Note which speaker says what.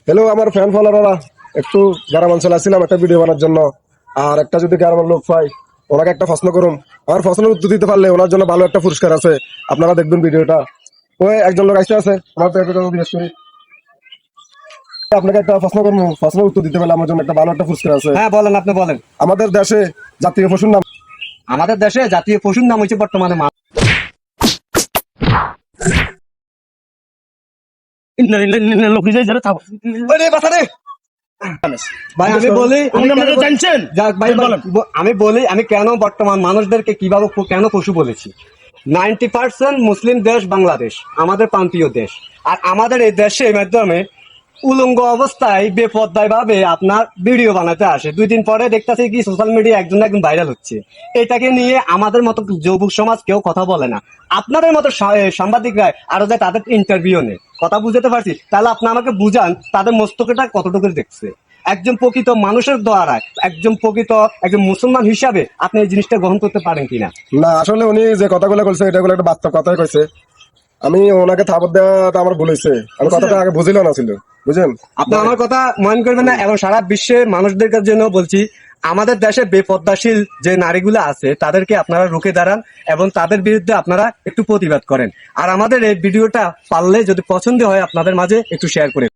Speaker 1: Hello আমার fan ফলোয়াররা, একটু গ্রাম অঞ্চলে আসছিলাম একটা ভিডিও বানার জন্য। আর একটা যদি গ্রামের লোক পাই, ওনাকে একটা প্রশ্ন করুন। আমার প্রশ্নের উত্তর দিতে পারলে ওনার জন্য ভালো একটা পুরস্কার আছে। আপনারা দেখবেন ভিডিওটা। ওই একজন লোক আসতে আছে, আমার তো একটু জিজ্ঞেস করি, আপনাকে একটা প্রশ্ন করবো, প্রশ্নের উত্তর দিতে পারলে আমার জন্য একটা ভালো একটা পুরস্কার আছে।
Speaker 2: হ্যাঁ বলেন, আপনি বলেন।
Speaker 1: আমাদের দেশে জাতীয় পশুর নাম।
Speaker 2: আমাদের দেশে জাতীয় পশুর নাম হচ্ছে বর্তমানে মাছ। ভাই আমি বলি, আমি বলি আমি কেন বর্তমান মানুষদেরকে কিভাবে কেন পশু বলেছি। 90% মুসলিম দেশ বাংলাদেশ, আমাদের প্রান্তীয় দেশ। আর আমাদের এই দেশের মাধ্যমে উলঙ্গ অবস্থায় বেপর্দায় ভাবে আপনার ভিডিও বানাতে আসে, 2 দিন পরে দেখতেছি কি সোশ্যাল মিডিয়া একজন ভাইরাল হচ্ছে। এটাকে নিয়ে আমাদের মতো যুবক সমাজ কেউ কথা বলে না। আপনাদের মতো সাংবাদিকরা আরো যায় তাদের ইন্টারভিউ নেই, কথা বুঝতে পারছি। তাহলে আপনি আমাকে বুঝান তাদের মস্তকটা কতটুকু দেখছে। একজন প্রকৃত মানুষের দ্বারা একজন মুসলমান হিসাবে আপনি এই জিনিসটা গ্রহণ করতে পারেন কিনা?
Speaker 1: না, আসলে উনি যে কথাগুলো বলছে এটা একটা বাস্তব কথাই কইছে। আমি ওনাকে থাপড় দেওয়াটা আমার ভুল হয়েছে, আমি কথাটা আগে বুঝিল না ছিল, বুঝলেন?
Speaker 2: আপনি আমার কথা মনে করবেন না, এবং সারা বিশ্বের মানুষদের জন্য বলছি, আমাদের দেশে বেপর্দাশীল যে নারীগুলো আছে তাদেরকে আপনারা রুখে দাঁড়ান এবং তাদের বিরুদ্ধে আপনারা একটু প্রতিবাদ করেন। আর আমাদের এই ভিডিওটা পারলে যদি পছন্দ হয় আপনাদের মাঝে একটু শেয়ার করে